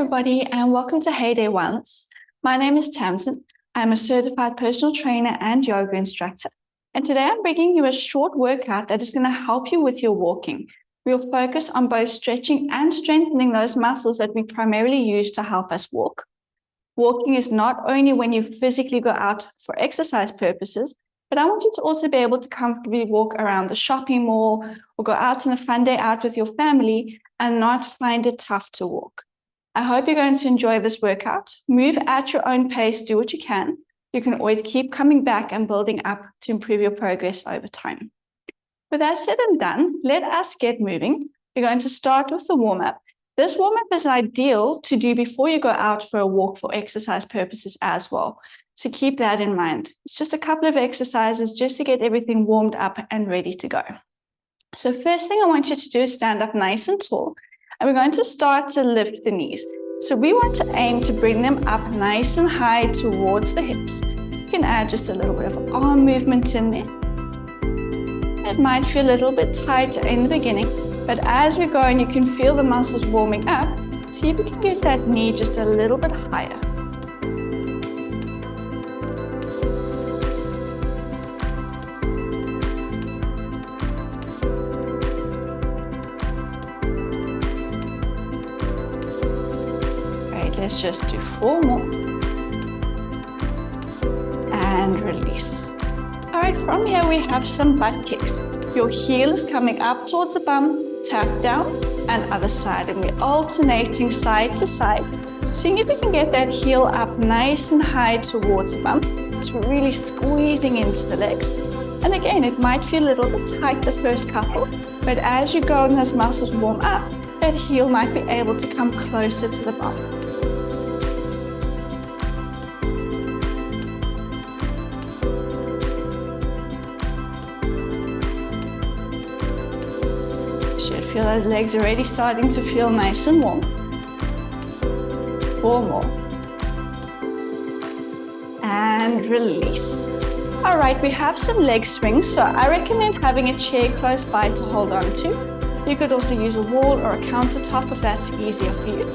everybody, and welcome to Heyday Wellness. My name is Tamsin. I'm a certified personal trainer and yoga instructor. And today I'm bringing you a short workout that is going to help you with your walking. We'll focus on both stretching and strengthening those muscles that we primarily use to help us walk. Walking is not only when you physically go out for exercise purposes, but I want you to also be able to comfortably walk around the shopping mall or go out on a fun day out with your family and not find it tough to walk. I hope you're going to enjoy this workout. Move at your own pace, do what you can. You can always keep coming back and building up to improve your progress over time. With that said and done, let us get moving. We're going to start with the warm-up. This warm-up is ideal to do before you go out for a walk for exercise purposes as well. So keep that in mind. It's just a couple of exercises just to get everything warmed up and ready to go. So first thing I want you to do is stand up nice and tall. And we're going to start to lift the knees. So we want to aim to bring them up nice and high towards the hips. You can add just a little bit of arm movement in there. It might feel a little bit tighter in the beginning, but as we go and you can feel the muscles warming up, see if you can get that knee just a little bit higher. Let's just do 4 more. And release. All right, from here we have some butt kicks. Your heel is coming up towards the bum, tap down, and other side. And we're alternating side to side, seeing if we can get that heel up nice and high towards the bum. So we're really squeezing into the legs. And again, it might feel a little bit tight the first couple, but as you go and those muscles warm up, that heel might be able to come closer to the bum. Feel those legs already starting to feel nice and warm. 4 more. And release. All right, we have some leg swings, so I recommend having a chair close by to hold on to. You could also use a wall or a countertop if that's easier for you.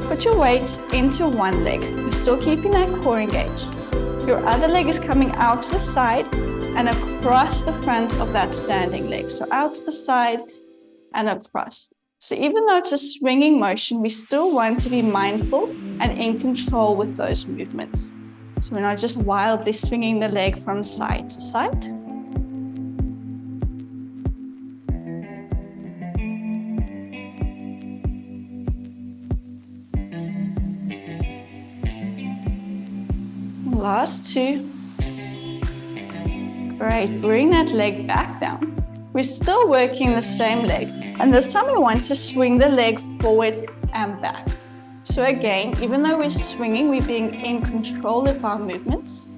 Put your weight into one leg. You're still keeping that core engaged. Your other leg is coming out to the side and across the front of that standing leg. So out to the side and across. So even though it's a swinging motion, we still want to be mindful and in control with those movements. So we're not just wildly swinging the leg from side to side. Last 2. Great, bring that leg back down. We're still working the same leg, and this time we want to swing the leg forward and back. So again, even though we're swinging, we're being in control of our movements.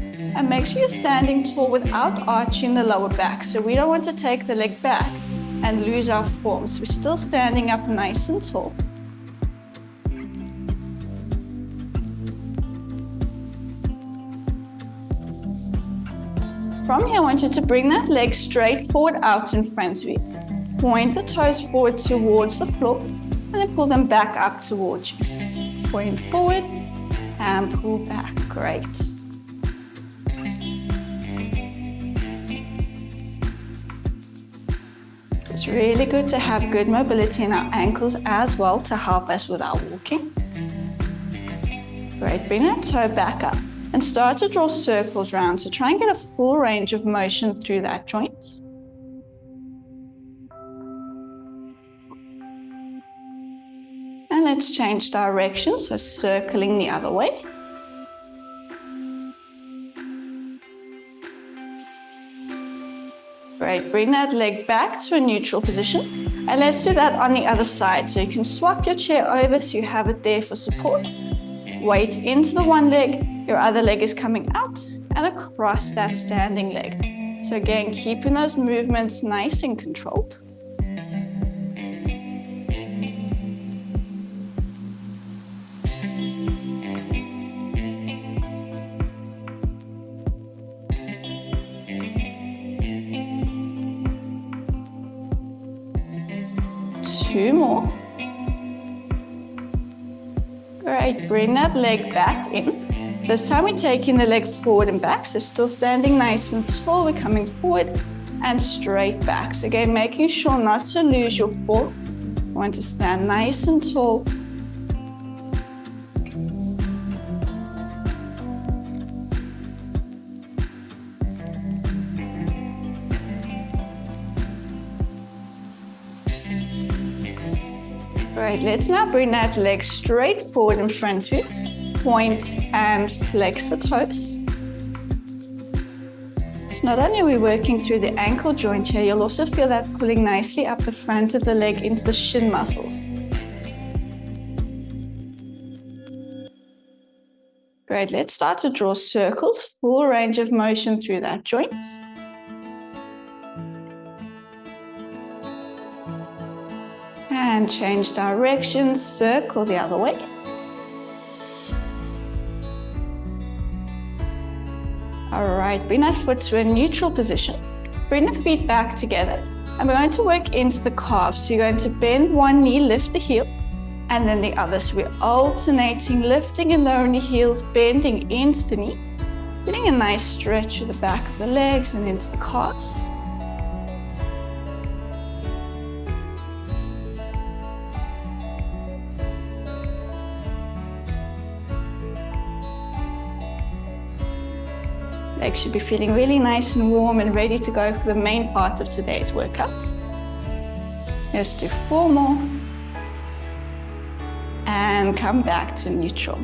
And make sure you're standing tall without arching the lower back. So we don't want to take the leg back and lose our form. So we're still standing up nice and tall. From here, I want you to bring that leg straight forward out in front of you. Point the toes forward towards the floor and then pull them back up towards you. Point forward and pull back. Great. So it's really good to have good mobility in our ankles as well to help us with our walking. Great, bring that toe back up. And start to draw circles around, so try and get a full range of motion through that joint. And let's change direction, so circling the other way. Great, bring that leg back to a neutral position. And let's do that on the other side. So you can swap your chair over so you have it there for support. Weight into the one leg. Your other leg is coming out and across that standing leg. So again, keeping those movements nice and controlled. Two more. Great, bring that leg back in. This time we're taking the leg forward and back, so still standing nice and tall. We're coming forward and straight back. So again, making sure not to lose your form. You want to stand nice and tall. Great, let's now bring that leg straight forward in front of you. Point and flex the toes. So not only are we working through the ankle joint here, you'll also feel that pulling nicely up the front of the leg into the shin muscles. Great, let's start to draw circles, full range of motion through that joint. And change direction, circle the other way. All right, bring that foot to a neutral position. Bring the feet back together. And we're going to work into the calves. So you're going to bend one knee, lift the heel, and then the other. So we're alternating, lifting and lowering the heels, bending into the knee. Getting a nice stretch of the back of the legs and into the calves. Legs should be feeling really nice and warm and ready to go for the main part of today's workout. Let's do 4 more. And come back to neutral.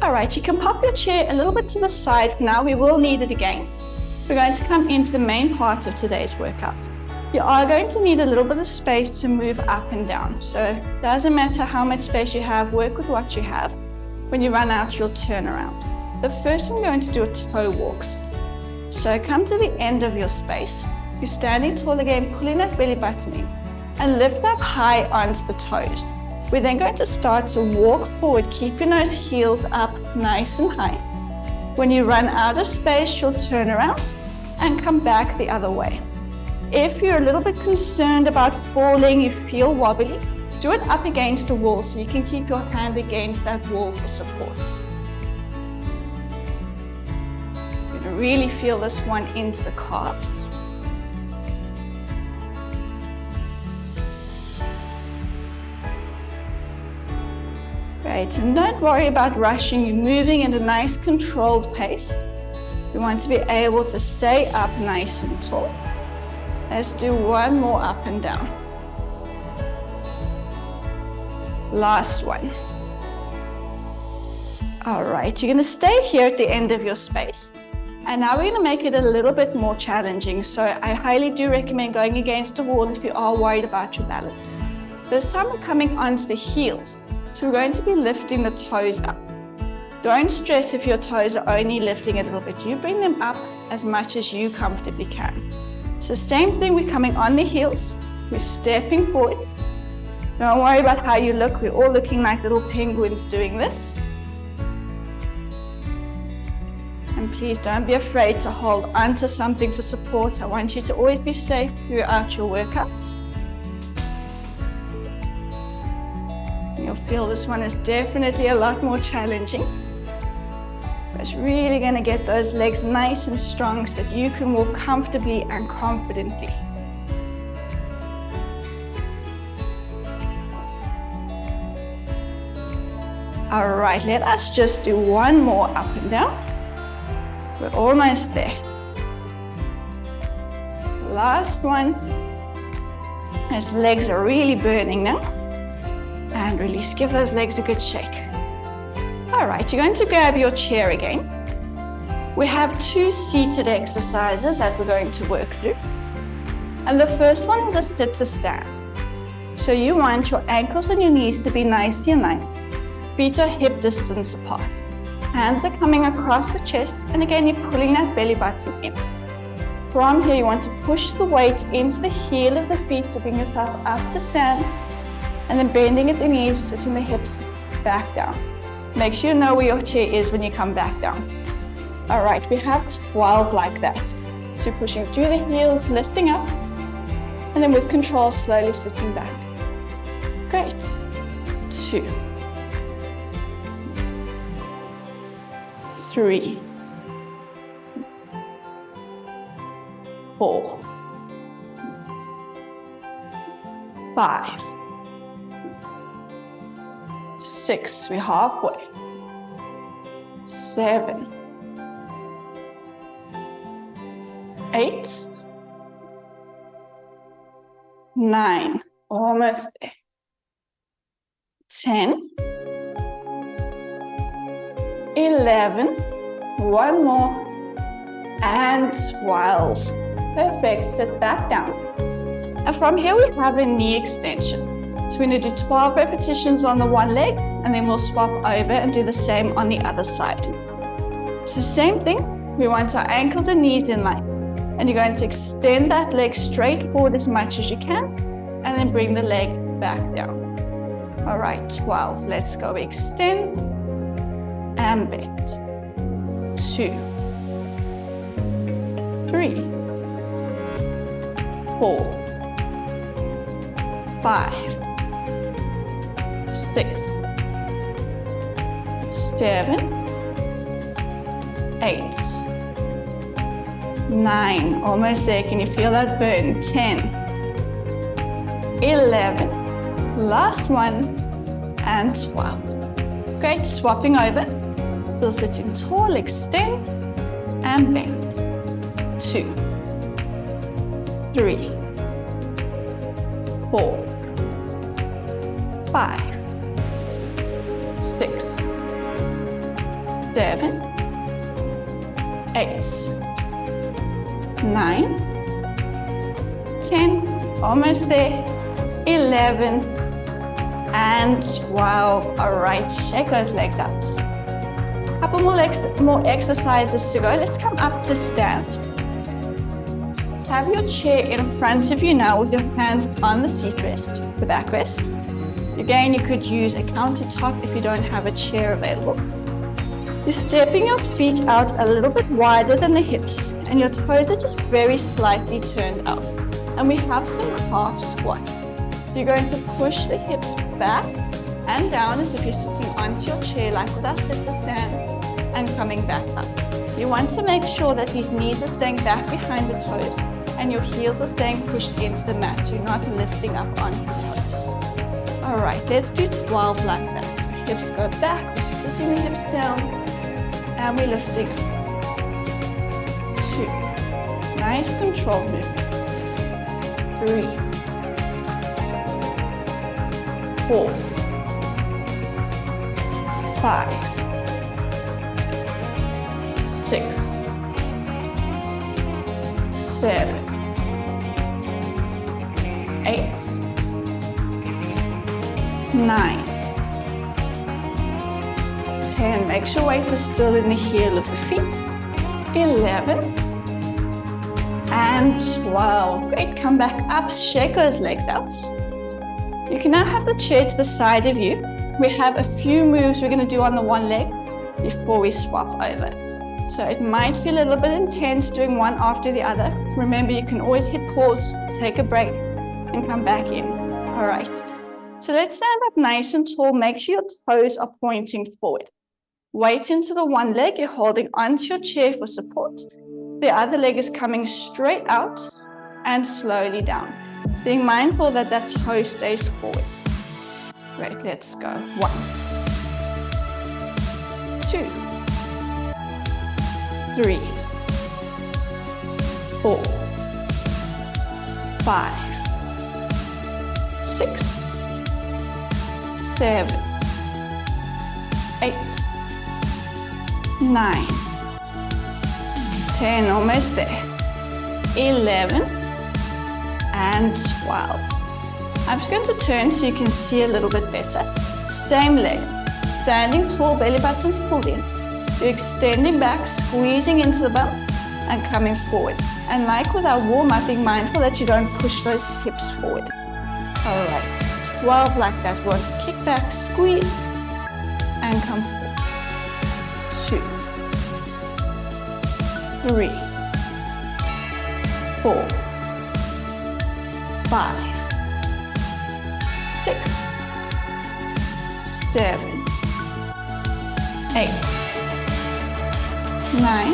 All right, you can pop your chair a little bit to the side. Now we will need it again. We're going to come into the main part of today's workout. You are going to need a little bit of space to move up and down. So it doesn't matter how much space you have, work with what you have. When you run out, you'll turn around. The first one, we're going to do a toe walks. So come to the end of your space. You're standing tall again, pulling that belly button in and lift up high onto the toes. We're then going to start to walk forward, keeping those heels up nice and high. When you run out of space, you'll turn around and come back the other way. If you're a little bit concerned about falling, you feel wobbly, do it up against the wall so you can keep your hand against that wall for support. Really feel this one into the calves. Great, and don't worry about rushing. You're moving at a nice controlled pace. You want to be able to stay up nice and tall. Let's do 1 more up and down. Last one. All right, you're going to stay here at the end of your space. And now we're going to make it a little bit more challenging. So I highly do recommend going against the wall if you are worried about your balance. This time we're coming onto the heels. So we're going to be lifting the toes up. Don't stress if your toes are only lifting a little bit. You bring them up as much as you comfortably can. So same thing, we're coming on the heels. We're stepping forward. Don't worry about how you look. We're all looking like little penguins doing this. And please don't be afraid to hold onto something for support. I want you to always be safe throughout your workouts. You'll feel this one is definitely a lot more challenging. But it's really going to get those legs nice and strong so that you can walk comfortably and confidently. All right, let us just do 1 more up and down. We're almost there. Last one. Those legs are really burning now. And release, give those legs a good shake. All right, you're going to grab your chair again. We have 2 seated exercises that we're going to work through. And the first one is a sit to stand. So you want your ankles and your knees to be nicely aligned. Feet are hip distance apart. Hands are coming across the chest, and again, you're pulling that belly button in. From here, you want to push the weight into the heel of the feet to bring yourself up to stand, and then bending at the knees, sitting the hips back down. Make sure you know where your chair is when you come back down. All right, we have 12 like that. So pushing through the heels, lifting up, and then with control, slowly sitting back. Great. 2. 3, 4, 5, 6, we're halfway, 7, 8, 9, almost there, 10, 11, one more, and 12. Perfect, sit back down. And from here we have a knee extension. So we're going to do 12 repetitions on the one leg, and then we'll swap over and do the same on the other side. So same thing, we want our ankles and knees in line. And you're going to extend that leg straight forward as much as you can, and then bring the leg back down. All right, 12, let's go. Extend and bend. 2, 3, 4, 5, 6, 7, 8, 9, almost there. Can you feel that burn? 10, 11, last one, and 12. Great, swapping over. Still sitting tall, extend and bend. 2, 3, 4, 5, 6, 7, 8, 9, 10, almost there, 11, and 12. All right, shake those legs out. Couple more exercises to go. Let's come up to stand. Have your chair in front of you now with your hands on the seat rest, the backrest. Again, you could use a countertop if you don't have a chair available. You're stepping your feet out a little bit wider than the hips, and your toes are just very slightly turned out. And we have some half squats. So you're going to push the hips back and down as if you're sitting onto your chair, like with our sit to stand, and coming back up. You want to make sure that these knees are staying back behind the toes and your heels are staying pushed into the mat, so you're not lifting up onto the toes. All right, let's do 12 like that. So hips go back, we're sitting the hips down, and we're lifting up. 2, nice controlled movements. 3, 4, 5, 6, 7, 8, 9, 10. Make sure weight is still in the heel of the feet. 11 and 12. Great, come back up, shake those legs out. You can now have the chair to the side of you. We have a few moves we're going to do on the one leg before we swap over. So it might feel a little bit intense doing one after the other. Remember, you can always hit pause, take a break, and come back in. All right. So let's stand up nice and tall. Make sure your toes are pointing forward. Weight into the one leg. You're holding onto your chair for support. The other leg is coming straight out and slowly down. Being mindful that that toe stays forward. Great, let's go. 1, 2, 3, 4, 5, 6, 7, 8, 9, 10, almost there. 11 and 12. I'm just going to turn so you can see a little bit better. Same leg, standing tall, belly buttons pulled in. You're extending back, squeezing into the bum and coming forward. And like with our warm-up, being mindful that you don't push those hips forward. All right, 12 like that. We want to kick back, squeeze, and come forward. 2, 3, 4, 5, 6, 7, 8, 9,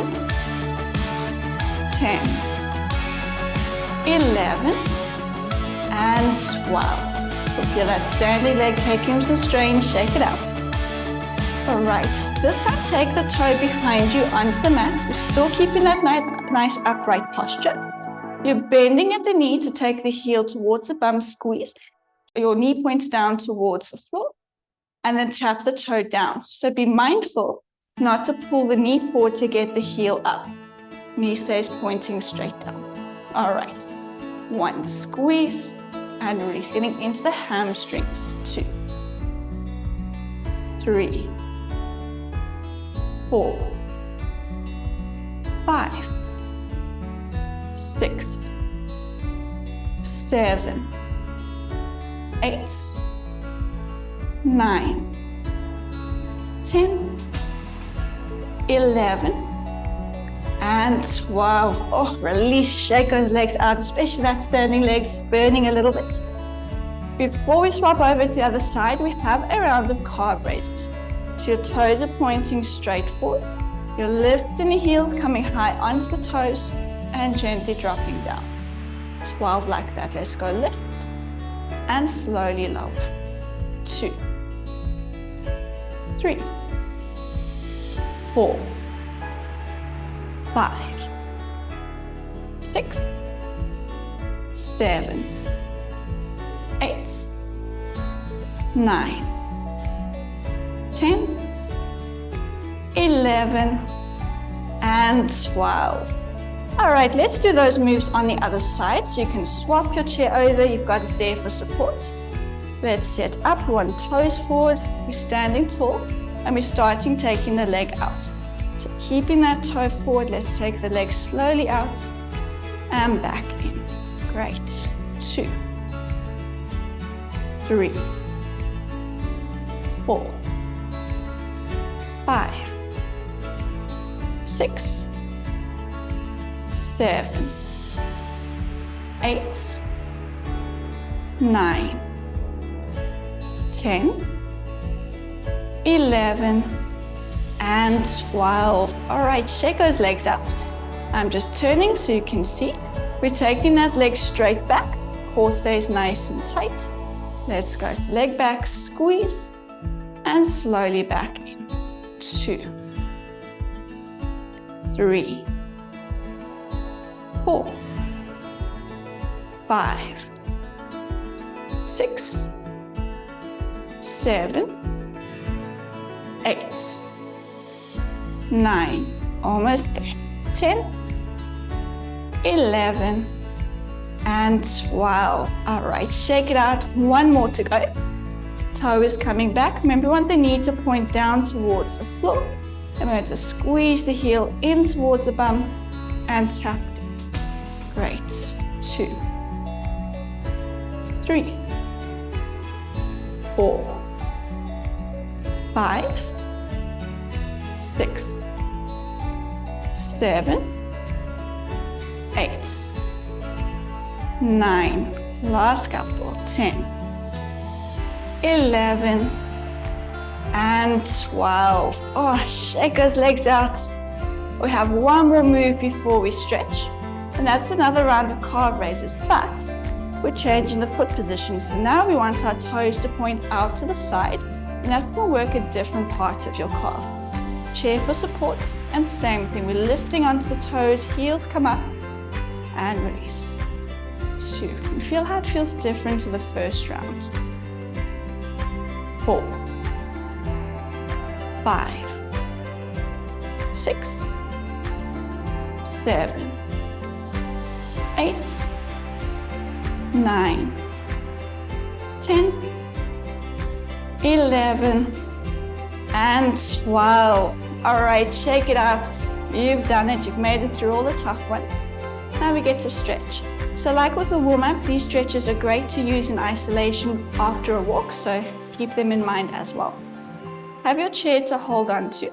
10, 11, and 12. Feel that standing leg taking some strain, shake it out. All right, this time take the toe behind you onto the mat. We're still keeping that nice upright posture. You're bending at the knee to take the heel towards the bum, squeeze. Your knee points down towards the floor, and then tap the toe down. So be mindful not to pull the knee forward to get the heel up. Knee stays pointing straight down. All right, 1, squeeze, and release, getting into the hamstrings. 2, 3, 4, 5, 6, 7, 8, 9, 10, 11, and 12. Oh, release, shake those legs out, especially that standing legs burning a little bit. Before we swap over to the other side, we have a round of calf raises. So your toes are pointing straight forward. You're lifting the heels, coming high onto the toes, and gently dropping down. 12 like that. Let's go lift, and slowly lower. 2, 3, 4, 5, 6, 7, 8, 9, 10, 11, and 12. All right, let's do those moves on the other side. So you can swap your chair over. You've got it there for support. Let's set up, 1 toes forward. We're standing tall, and we're starting taking the leg out. So keeping that toe forward, let's take the leg slowly out and back in. Great. 2, 3, 4, 5, 6, 7, 8, 9, 10, 11, and 12. All right, shake those legs out. I'm just turning so you can see. We're taking that leg straight back. Core stays nice and tight. Let's go. Leg back, squeeze, and slowly back in. 2, 3, 4, 5, 6, 7, 8, 9, almost there, 10, 11, and 12. All right, shake it out. 1 more to go. Toe is coming back. Remember, we want the knee to point down towards the floor. And we're going to squeeze the heel in towards the bum and tap it. Great. 2, 3, 4, 5, 6, 7, 8, 9, last couple, 10, 11, and 12. Oh, shake those legs out. We have 1 more move before we stretch, and that's another round of calf raises, but we're changing the foot position. So now we want our toes to point out to the side, and that's going to work a different part of your calf. Chair for support, and same thing. We're lifting onto the toes, heels come up, and release. 2. You feel how it feels different to the first round. 4, 5, 6, 7, 8, 9, 10, 11, and 12. All right, shake it out. You've done it. You've made it through all the tough ones. Now we get to stretch. So like with the warm-up, these stretches are great to use in isolation after a walk, so keep them in mind as well. Have your chair to hold on to.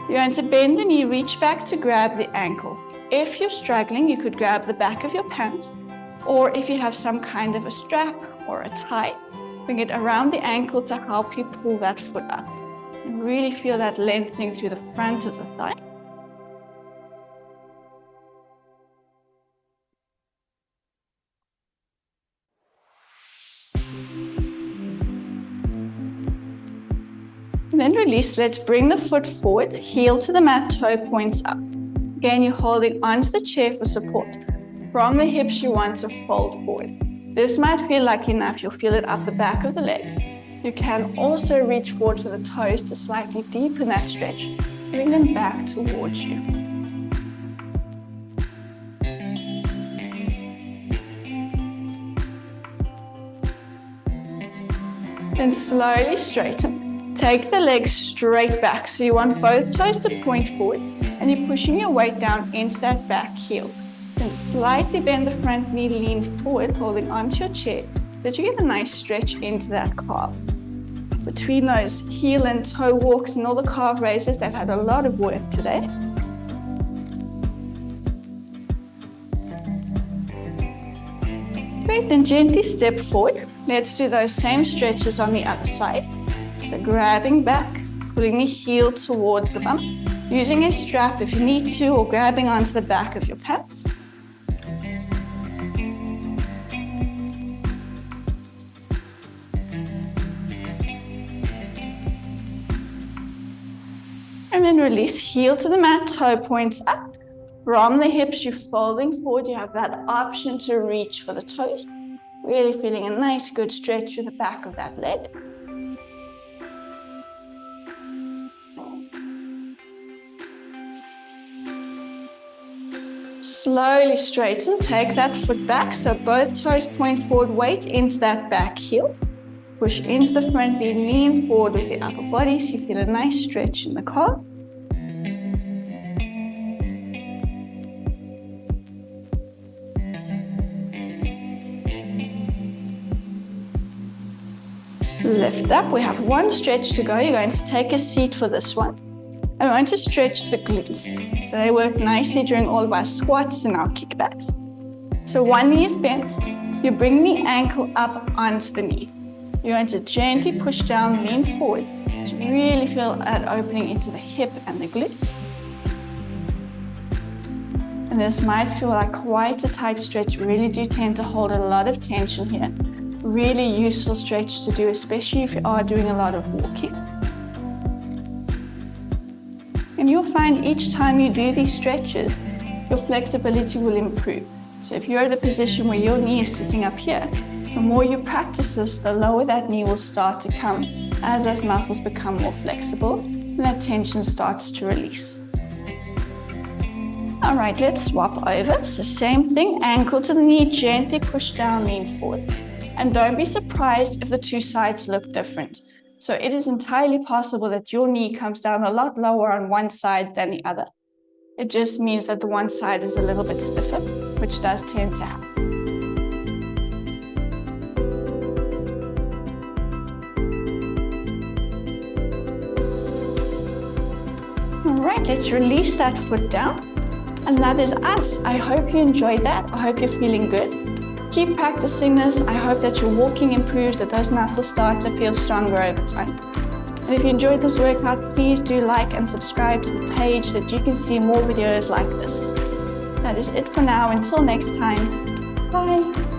You're going to bend the knee, reach back to grab the ankle. If you're struggling, you could grab the back of your pants, or if you have some kind of a strap or a tie, bring it around the ankle to help you pull that foot up. And really feel that lengthening through the front of the thigh. And then release. Let's bring the foot forward, heel to the mat, toe points up. Again, you're holding onto the chair for support. From the hips, you want to fold forward. This might feel like enough. You'll feel it up the back of the legs. You can also reach forward for the toes to slightly deepen that stretch. Bring them back towards you. Then slowly straighten. Take the legs straight back. So you want both toes to point forward and you're pushing your weight down into that back heel. Then slightly bend the front knee, lean forward, holding onto your chair so that you get a nice stretch into that calf. Between those heel and toe walks and all the calf raises, they've had a lot of work today. Great, then gently step forward. Let's do those same stretches on the other side. So grabbing back, pulling the heel towards the bum, using a strap if you need to, or grabbing onto the back of your pants. And then release, heel to the mat, toe points up. From the hips, you're folding forward. You have that option to reach for the toes. Really feeling a nice, good stretch through the back of that leg. Slowly straighten, take that foot back so both toes point forward, weight into that back heel. Push into the front knee, lean forward with the upper body so you feel a nice stretch in the calf. Lift up. We have one stretch to go. You're going to take a seat for this one. And we're going to stretch the glutes. So they work nicely during all of our squats and our kickbacks. So one knee is bent. You bring the ankle up onto the knee. You're going to gently push down, lean forward to really feel that opening into the hip and the glutes. And this might feel like quite a tight stretch. We really do tend to hold a lot of tension here. Really useful stretch to do, especially if you are doing a lot of walking. And you'll find each time you do these stretches, your flexibility will improve. So if you're at a position where your knee is sitting up here, the more you practice this, the lower that knee will start to come as those muscles become more flexible and that tension starts to release. All right, let's swap over. So same thing, ankle to the knee, gently push down, lean forward. And don't be surprised if the two sides look different. So it is entirely possible that your knee comes down a lot lower on one side than the other. It just means that the one side is a little bit stiffer, which does tend to happen. All right, let's release that foot down. And that is us. I hope you enjoyed that. I hope you're feeling good. Keep practicing this. I hope that your walking improves, that those muscles start to feel stronger over time. And if you enjoyed this workout, please do like and subscribe to the page so that you can see more videos like this. That is it for now. Until next time, bye.